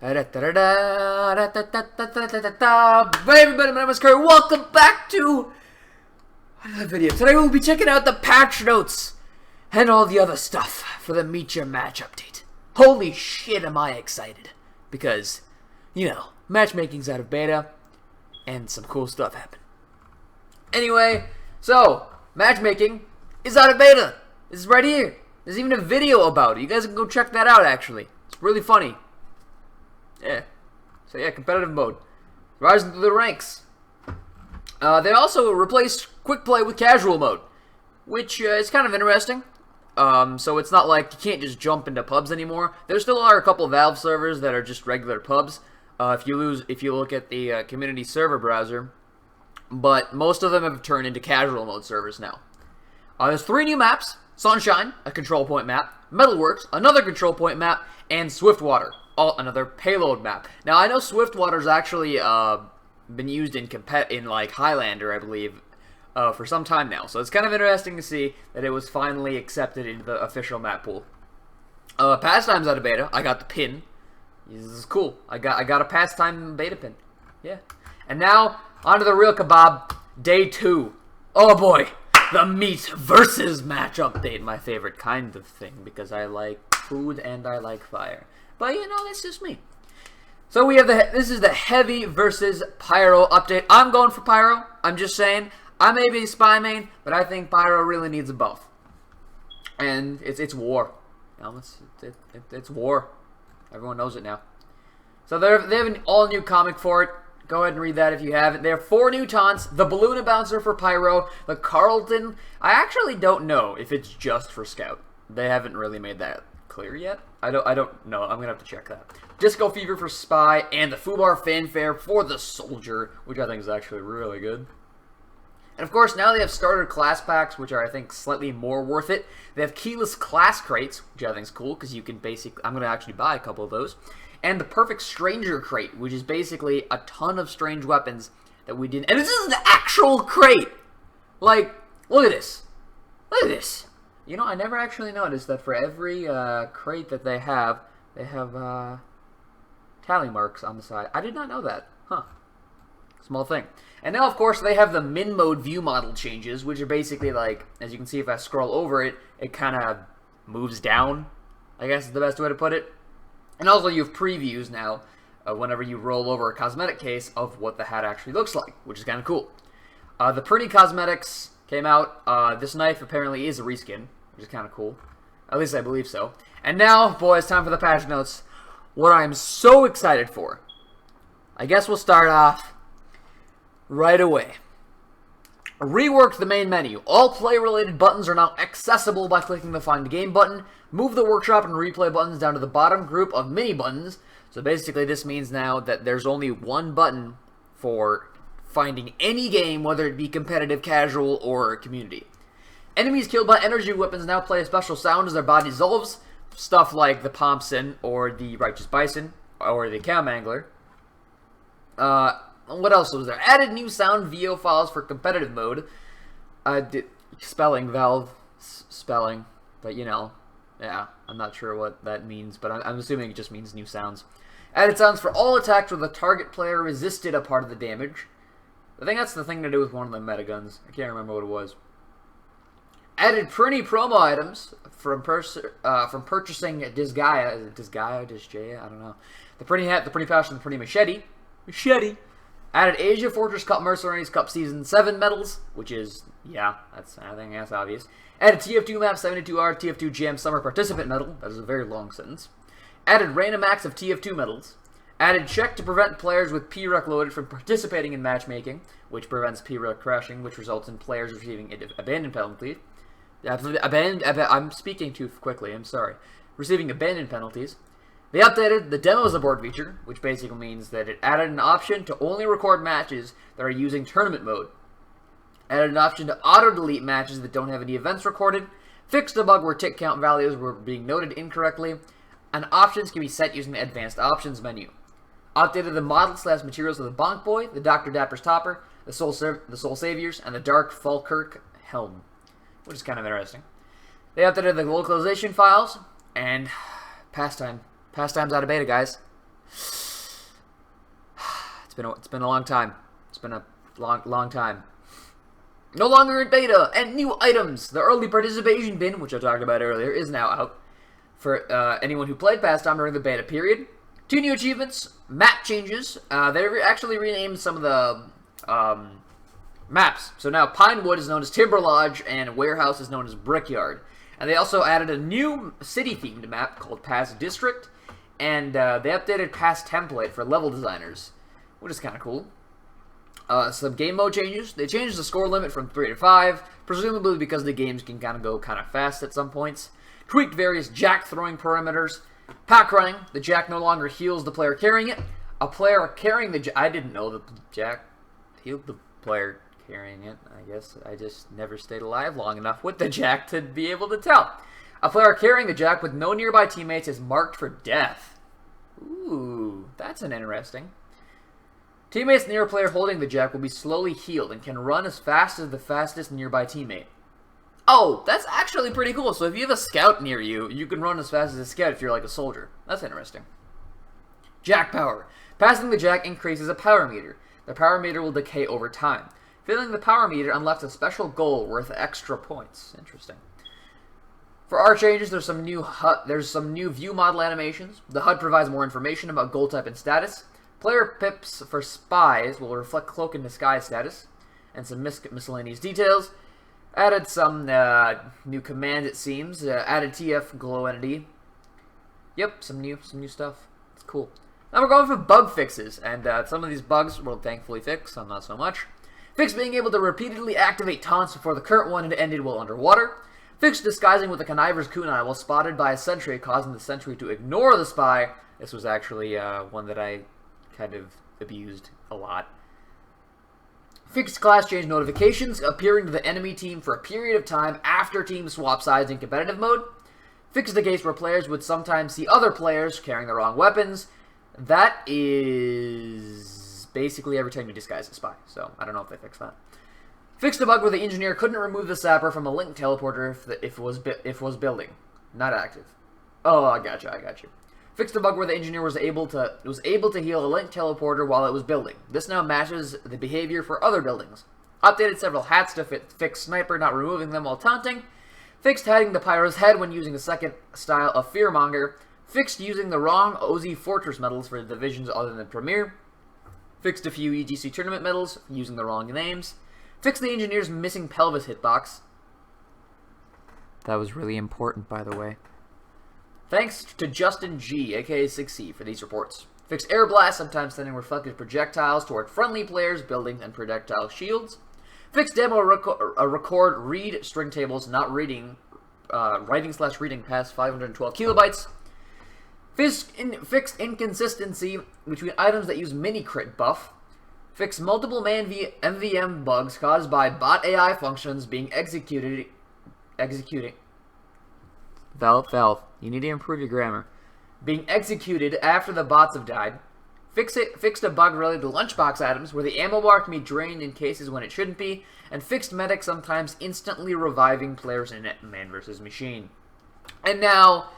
Baby, my name is Curry. Welcome back to another video. Today we'll be checking out the patch notes and all the other stuff for the Meet Your Match update. Holy shit, am I excited. Because, you know, matchmaking's out of beta and some cool stuff happened. Anyway, so, matchmaking is out of beta. It's right here. There's even a video about it. You guys can go check that out, actually. It's really funny. Yeah. So yeah, competitive mode. Rising through the ranks. They also replaced quick play with casual mode, which is kind of interesting. So it's not like you can't just jump into pubs anymore. There still are a couple of Valve servers that are just regular pubs. If you look at the community server browser, but most of them have turned into casual mode servers now. There's 3 new maps: Sunshine, a control point map; Metalworks, another control point map; and Swiftwater, another payload map. Now I know Swiftwater's actually been used in like Highlander, I believe, for some time now. So it's kind of interesting to see that it was finally accepted into the official map pool. Pastime's out of beta. I got the pin. This is cool. I got a pastime beta pin. Yeah. And now onto the real kebab. Day 2. Oh boy. The meat versus match update, my favorite kind of thing, because I like food and I like fire. But you know, that's just me. So we have this is the heavy versus Pyro update. I'm going for Pyro. I'm just saying, I may be spy main, but I think Pyro really needs a buff. And it's war. You know, it's war. Everyone knows it now. So they have an all new comic for it. Go ahead and read that if you haven't. There are 4 new taunts. The Balloon Bouncer for Pyro. The Carlton. I actually don't know if it's just for Scout. They haven't really made that clear yet. I don't know. I'm going to have to check that. Disco Fever for Spy. And the Fubar Fanfare for the Soldier, which I think is actually really good. And of course, now they have starter class packs, which are, I think, slightly more worth it. They have keyless class crates, which I think is cool, because you can basically... I'm going to actually buy a couple of those. And the Perfect Stranger crate, which is basically a ton of strange weapons that we didn't... And this is an actual crate! Like, look at this. Look at this. You know, I never actually noticed that for every crate that they have tally marks on the side. I did not know that. Huh. Small thing. And now, of course, they have the min mode view model changes, which are basically like, as you can see if I scroll over it, it kind of moves down, I guess is the best way to put it. And also you have previews now, whenever you roll over a cosmetic case, of what the hat actually looks like, which is kind of cool. The Pretty Cosmetics came out. This knife apparently is a reskin, which is kind of cool. At least I believe so. And now, boys, time for the patch notes. What I'm so excited for. I guess we'll start off right away. Reworked the main menu. All play-related buttons are now accessible by clicking the Find Game button. Move the workshop and replay buttons down to the bottom group of mini buttons. So basically this means now that there's only one button for finding any game, whether it be competitive, casual, or community. Enemies killed by energy weapons now play a special sound as their body dissolves. Stuff like the Pompson, or the Righteous Bison, or the Cam Angler. What else was there? Added new sound VO files for competitive mode. Valve spelling, but you know, yeah, I'm not sure what that means, but I'm assuming it just means new sounds. Added sounds for all attacks where the target player resisted a part of the damage. I think that's the thing to do with one of the metaguns. I can't remember what it was. Added pretty promo items from purchasing Disgaea. Is it Disgaea? Disgaea? I don't know. The pretty hat, the pretty pouch, and the pretty machete. Machete. Added Asia Fortress Cup Mercenaries Cup Season 7 medals, which is, yeah, I think that's obvious. Added TF2 map 72R TF2 Jam Summer Participant medal. That is a very long sentence. Added random acts of TF2 medals. Added check to prevent players with P-Ruck loaded from participating in matchmaking, which prevents P-Ruck crashing, which results in players receiving abandon penalties. I'm speaking too quickly, I'm sorry. Receiving abandon penalties. They updated the Demos Aboard feature, which basically means that it added an option to only record matches that are using tournament mode. Added an option to auto-delete matches that don't have any events recorded. Fixed a bug where tick count values were being noted incorrectly. And options can be set using the Advanced Options menu. Updated the model/materials of the Bonk Boy, the Dr. Dapper's Topper, the Soul Saviors, and the Dark Falkirk Helm, which is kind of interesting. They updated the localization files, and Pastime's out of beta, guys. It's been a long time. It's been a long time. No longer in beta, and new items. The early participation bin, which I talked about earlier, is now out for anyone who played past time during the beta period. 2 new achievements, map changes. They actually renamed some of the maps. So now Pinewood is known as Timber Lodge, and Warehouse is known as Brickyard. And they also added a new city-themed map called Pass District, and they updated Pass Template for level designers, which is kind of cool. Some game mode changes. They changed the score limit from 3 to 5, presumably because the games can kind of go kind of fast at some points. Tweaked various jack throwing parameters. Pack running. The jack no longer heals the player carrying it. A player carrying the jack... I didn't know that the jack healed the player carrying it. I guess I just never stayed alive long enough with the jack to be able to tell. A player carrying the jack with no nearby teammates is marked for death. Ooh, that's an interesting. Teammates near a player holding the jack will be slowly healed and can run as fast as the fastest nearby teammate. Oh, that's actually pretty cool. So if you have a scout near you, you can run as fast as a scout if you're like a soldier. That's interesting. Jack power. Passing the jack increases a power meter. The power meter will decay over time. Filling the power meter unlocks a special goal worth extra points. Interesting. For art changes, there's some new view model animations. The HUD provides more information about goal type and status. Player pips for spies will reflect cloak and disguise status, and some miscellaneous details. Added some new commands, it seems. Added TF glow entity. Yep, some new stuff. It's cool. Now we're going for bug fixes, and some of these bugs will thankfully fix, some not so much. Fix being able to repeatedly activate taunts before the current one had ended while underwater. Fix disguising with a conniver's kunai while spotted by a sentry, causing the sentry to ignore the spy. This was actually one that I kind of abused a lot. Fixed class change notifications appearing to the enemy team for a period of time after teams swap sides in competitive mode. Fixed the case where players would sometimes see other players carrying the wrong weapons. That is basically every time you disguise a spy, so I don't know if they fixed that. Fixed the bug where the engineer couldn't remove the sapper from a link teleporter if it was building, not active. Oh, I got you. Fixed the bug where the engineer was able to heal a link teleporter while it was building. This now matches the behavior for other buildings. Updated several hats to fix sniper, not removing them while taunting. Fixed hiding the Pyro's head when using a second style of Fearmonger. Fixed using the wrong OZ Fortress medals for divisions other than Premier. Fixed a few EGC tournament medals using the wrong names. Fixed the engineer's missing pelvis hitbox. That was really important, by the way. Thanks to Justin G, aka 6C, for these reports. Fixed air blast, sometimes sending reflected projectiles toward friendly players, buildings, and projectile shields. Fixed demo record read string tables not reading, writing/reading past 512 kilobytes. Fixed inconsistency between items that use mini crit buff. Fixed multiple MVM bugs caused by bot AI functions being executing. Valve, you need to improve your grammar. Being executed after the bots have died. Fixed a bug related to lunchbox items where the ammo bar can be drained in cases when it shouldn't be. And fixed medic sometimes instantly reviving players in man vs. machine. And now,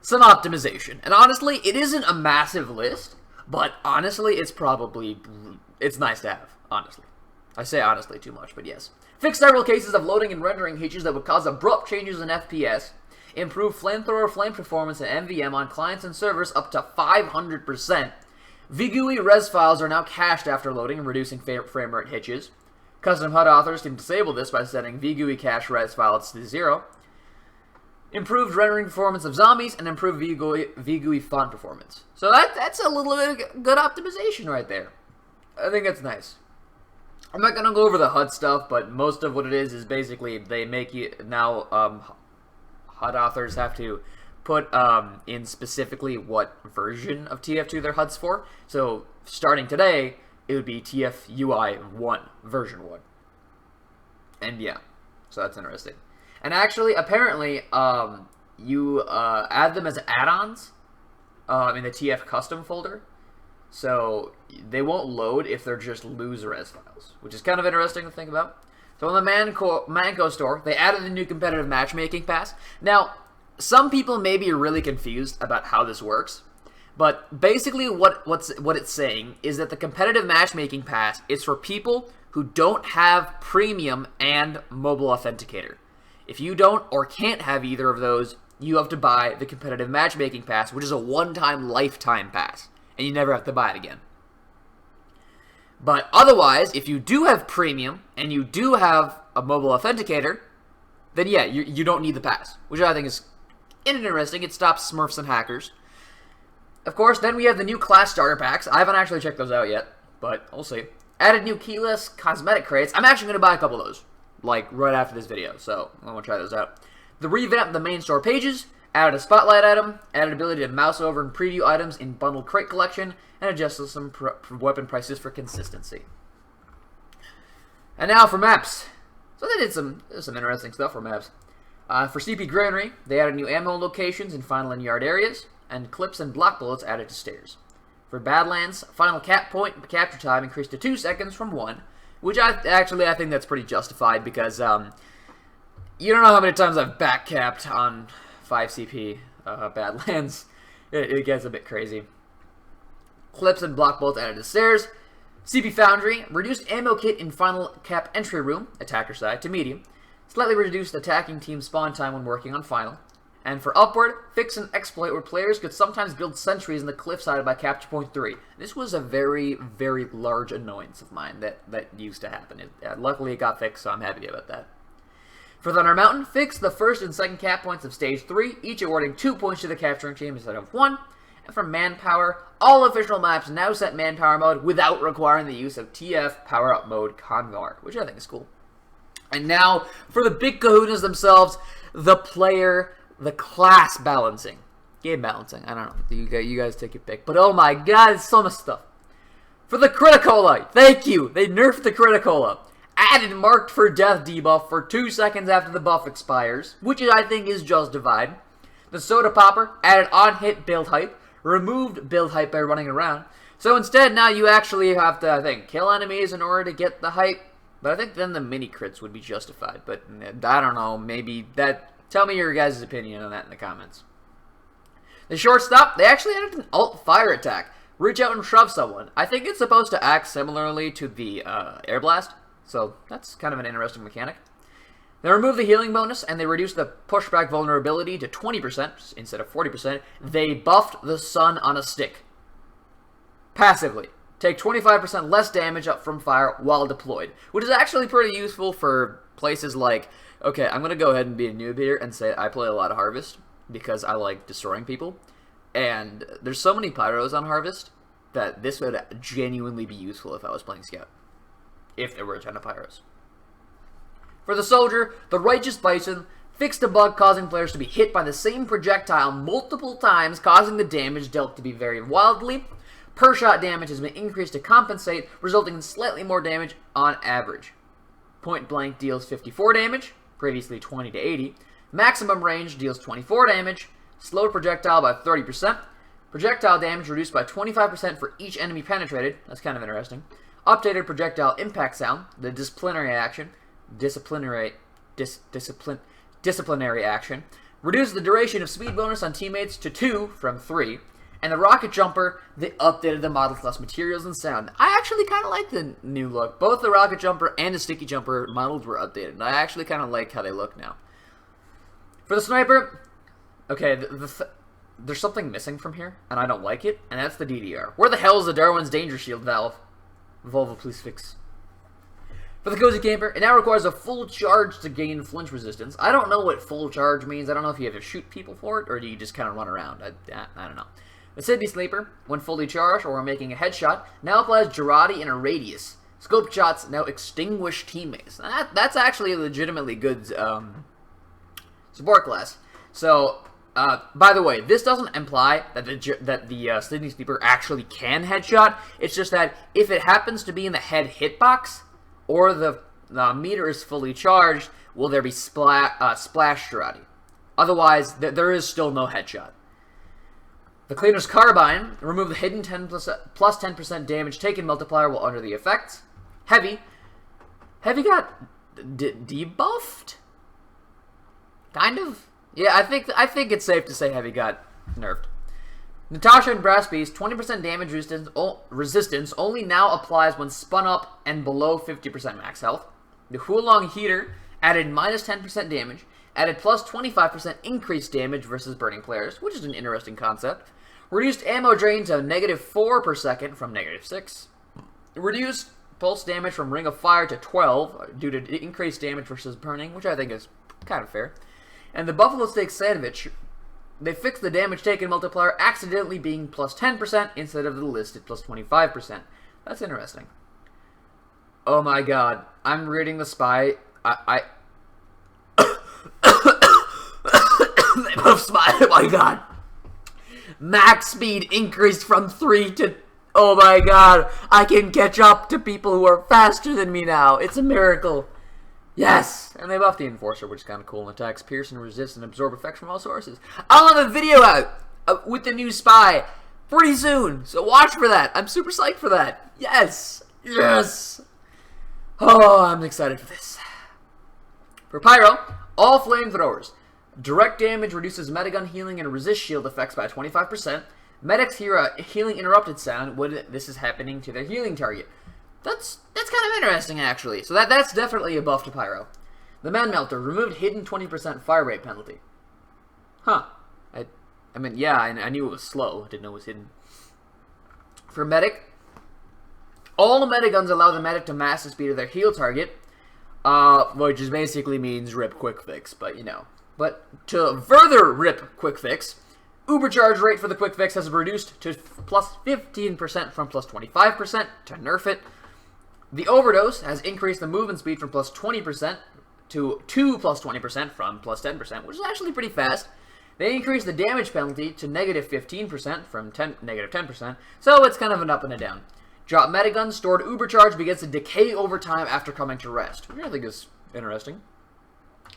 some optimization. And honestly, it isn't a massive list, but honestly, it's nice to have, honestly. I say honestly too much, but yes. Fixed several cases of loading and rendering hitches that would cause abrupt changes in FPS. Improve flamethrower flame performance and MVM on clients and servers up to 500%. VGUI res files are now cached after loading and reducing frame rate hitches. Custom HUD authors can disable this by setting VGUI cache res files to 0. Improved rendering performance of zombies and improved VGUI font performance. So that's a little bit of good optimization right there. I think that's nice. I'm not going to go over the HUD stuff, but most of what it is basically they make you now HUD authors have to put in specifically what version of TF2 their HUD's for. So starting today, it would be TFUI 1, version 1. And yeah, so that's interesting. And actually, apparently, you add them as add-ons in the TF custom folder. So they won't load if they're just loose res files, which is kind of interesting to think about. So on the Manco store, they added a new competitive matchmaking pass. Now, some people may be really confused about how this works, But basically what it's saying is that the competitive matchmaking pass is for people who don't have premium and mobile authenticator. If you don't or can't have either of those, you have to buy the competitive matchmaking pass, which is a one-time lifetime pass, and you never have to buy it again. But otherwise, if you do have premium and you do have a mobile authenticator, then yeah, you don't need the pass, which I think is interesting. It stops Smurfs and hackers. Of course, then we have the new class starter packs. I haven't actually checked those out yet, but we'll see. Added new keyless cosmetic crates. I'm actually going to buy a couple of those, like, right after this video, so I want to try those out. The revamped the main store pages, added a spotlight item, added ability to mouse over and preview items in bundled crate collection, and adjusted some weapon prices for consistency. And now for maps. So they did some interesting stuff for maps. For CP Granary, they added new ammo locations in final and yard areas, and clips and block bullets added to stairs. For Badlands, final cap point capture time increased to 2 seconds from 1, which I think that's pretty justified because you don't know how many times I've back capped on 5 CP Badlands. It gets a bit crazy. Clips and block bullets added to stairs. CP Foundry reduced ammo kit in final cap entry room, attacker side, to medium. Slightly reduced attacking team spawn time when working on final. And for Upward, fix an exploit where players could sometimes build sentries in the cliffside by capture point 3. This was a very, very large annoyance of mine that used to happen. Luckily it got fixed, so I'm happy about that. For Thunder Mountain, fix the first and second cap points of Stage 3, each awarding 2 points to the capturing team instead of 1. And for Manpower, all official maps now set Manpower mode without requiring the use of TF Power Up Mode Convar, which I think is cool. And now, for the big kahunas themselves, the class balancing. Game balancing, I don't know. You guys take your pick. But oh my god, it's so much stuff. For the Criticola, thank you! They nerfed the Criticola. Added marked for death debuff for 2 seconds after the buff expires, which I think is justified. The Soda Popper added on-hit build hype, removed build hype by running around. So instead, now you actually have to, I think, kill enemies in order to get the hype. But I think then the mini crits would be justified. But I don't know, maybe that... Tell me your guys' opinion on that in the comments. The shortstop, they actually added an alt fire attack. Reach out and shove someone. I think it's supposed to act similarly to the air blast. So that's kind of an interesting mechanic. They removed the healing bonus, and they reduced the pushback vulnerability to 20% instead of 40%. They buffed the sun on a stick. Passively. Take 25% less damage up from fire while deployed. Which is actually pretty useful for places like... Okay, I'm going to go ahead and be a noob here and say I play a lot of Harvest because I like destroying people. And there's so many Pyros on Harvest that this would genuinely be useful if I was playing Scout. If there were a ton of Pyros. For the Soldier, the Righteous Bison fixed a bug causing players to be hit by the same projectile multiple times, causing the damage dealt to be vary wildly. Per shot damage has been increased to compensate, resulting in slightly more damage on average. Point blank deals 54 damage, previously 20 to 80. Maximum range deals 24 damage. Slowed projectile by 30%. Projectile damage reduced by 25% for each enemy penetrated. That's kind of interesting. Updated projectile impact sound, the disciplinary action. Disciplinary action. Reduced the duration of speed bonus on teammates to 2 from 3. And the Rocket Jumper, they updated the model plus materials and sound. I actually kind of like the new look. Both the Rocket Jumper and the Sticky Jumper models were updated. And I actually kind of like how they look now. For the Sniper, okay, there's something missing from here, and I don't like it, and that's the DDR. Where the hell is the Darwin's Danger Shield valve? Volvo, please fix. For the Cozy Camper, it now requires a full charge to gain flinch resistance. I don't know what full charge means. I don't know if you have to shoot people for it, or do you just kind of run around. I don't know. The Sydney Sleeper, when fully charged or when making a headshot, now applies Girardi in a radius. Scoped shots now extinguish teammates. That's actually a legitimately good support class. So, by the way, this doesn't imply that the Sydney Sleeper actually can headshot. It's just that if it happens to be in the head hitbox, or the meter is fully charged, will there be splash Girardi. Otherwise, there is still no headshot. The Cleaner's Carbine, remove the hidden plus 10% damage taken multiplier while under the effects. Heavy got debuffed? Kind of? Yeah, I think it's safe to say Heavy got nerfed. Natasha and Brass Beast, 20% damage resistance only now applies when spun up and below 50% max health. The Hulong Heater added minus 10% damage, added plus 25% increased damage versus burning players, which is an interesting concept. Reduced ammo drain to negative 4 per second from negative 6. Reduced pulse damage from Ring of Fire to 12 due to increased damage versus burning, which I think is kind of fair. And the Buffalo Steak Sandwich, they fixed the damage taken multiplier accidentally being plus 10% instead of the listed plus 25%. That's interesting. Oh my god. I'm reading the spy. They both spy. Oh my god. Max speed increased from 3 to... Oh my god. I can catch up to people who are faster than me now. It's a miracle. Yes! And they buffed the Enforcer, which is kind of cool, and attacks pierce and resist and absorb effects from all sources. I'll have a video out with the new spy pretty soon, so watch for that. I'm super psyched for that. Yes! Yes! Oh, I'm excited for this. For Pyro, all flamethrowers. Direct damage reduces Metagun healing and resist shield effects by 25%. Medics hear a healing interrupted sound when this is happening to their healing target. That's kind of interesting, actually. So that's definitely a buff to Pyro. The Man Melter removed hidden 20% fire rate penalty. Huh. I mean, yeah, I knew it was slow. I didn't know it was hidden. For Medic, all the Metaguns allow the Medic to mass the speed of their heal target, which just basically means rip quick fix, but you know. But to further rip quick fix, Ubercharge rate for the quick fix has reduced to plus 15% from plus 25% to nerf it. The Overdose has increased the movement speed from plus 20% to plus 20% from plus 10%, which is actually pretty fast. They increased the damage penalty to negative 15% from negative 10%, so it's kind of an up and a down. Drop Metagun stored Ubercharge begins to decay over time after coming to rest, which I think is interesting.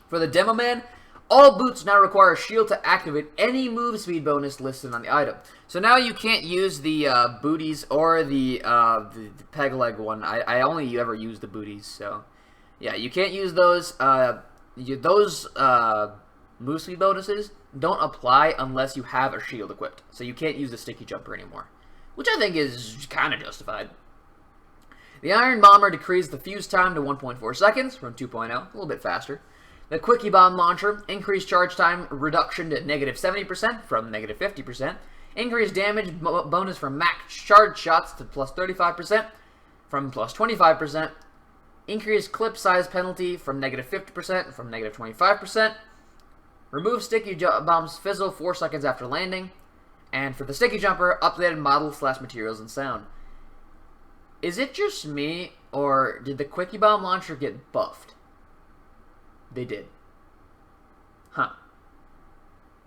For the Demo Man, all boots now require a shield to activate any move speed bonus listed on the item. So now you can't use the booties or the peg leg one. I only ever use the booties, so yeah, you can't use those. Those move speed bonuses don't apply unless you have a shield equipped. So you can't use the sticky jumper anymore, which I think is kind of justified. The Iron Bomber decreased the fuse time to 1.4 seconds from 2.0, a little bit faster. The Quickie Bomb Launcher increased charge time reduction to negative 70% from negative 50%. Increased damage bonus from max charge shots to plus 35% from plus 25%. Increased clip size penalty from negative 50% from negative 25%. Remove Sticky Bomb's fizzle 4 seconds after landing. And for the Sticky Jumper, updated model / materials and sound. Is it just me, or did the Quickie Bomb Launcher get buffed? They did. Huh.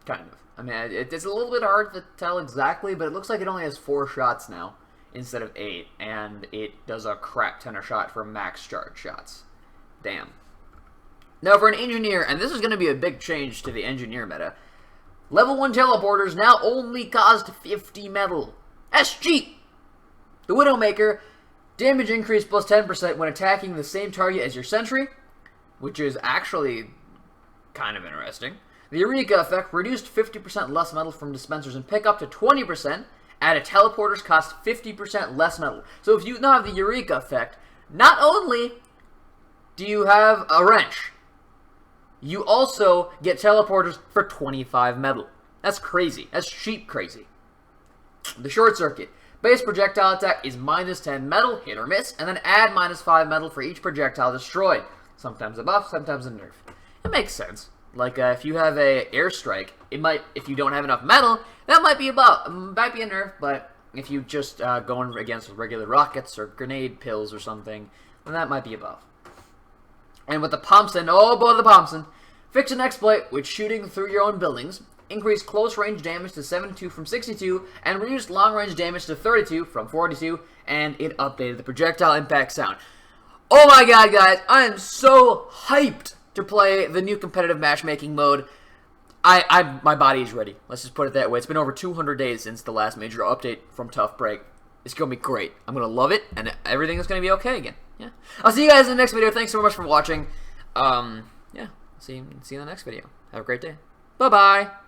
Kind of. I mean, it's a little bit hard to tell exactly, but it looks like it only has 4 shots now instead of 8, and it does a crap ton of shot for max charge shots. Damn. Now for an Engineer, and this is going to be a big change to the Engineer meta, level 1 teleporters now only cost 50 metal. That's cheap! The Widowmaker, damage increase plus 10% when attacking the same target as your sentry, which is actually kind of interesting. The Eureka effect reduced 50% less metal from dispensers and pickup to 20%, added teleporters cost 50% less metal. So if you now have the Eureka effect, not only do you have a wrench, you also get teleporters for 25 metal. That's crazy. That's cheap crazy. The Short Circuit. Base projectile attack is minus 10 metal, hit or miss, and then add minus 5 metal for each projectile destroyed. Sometimes a buff, sometimes a nerf. It makes sense. Like, if you have a airstrike, it might, if you don't have enough metal, that might be a buff, might be a nerf, but if you just going against regular rockets or grenade pills or something, then that might be a buff. And with the Thompson, oh boy, the Thompson, fix an exploit with shooting through your own buildings, increase close range damage to 72 from 62, and reduced long range damage to 32 from 42, and it updated the projectile impact sound. Oh my god, guys, I am so hyped to play the new competitive matchmaking mode. My body is ready. Let's just put it that way. It's been over 200 days since the last major update from Tough Break. It's going to be great. I'm going to love it, and everything is going to be okay again. Yeah. I'll see you guys in the next video. Thanks so much for watching. Yeah, see you in the next video. Have a great day. Bye-bye.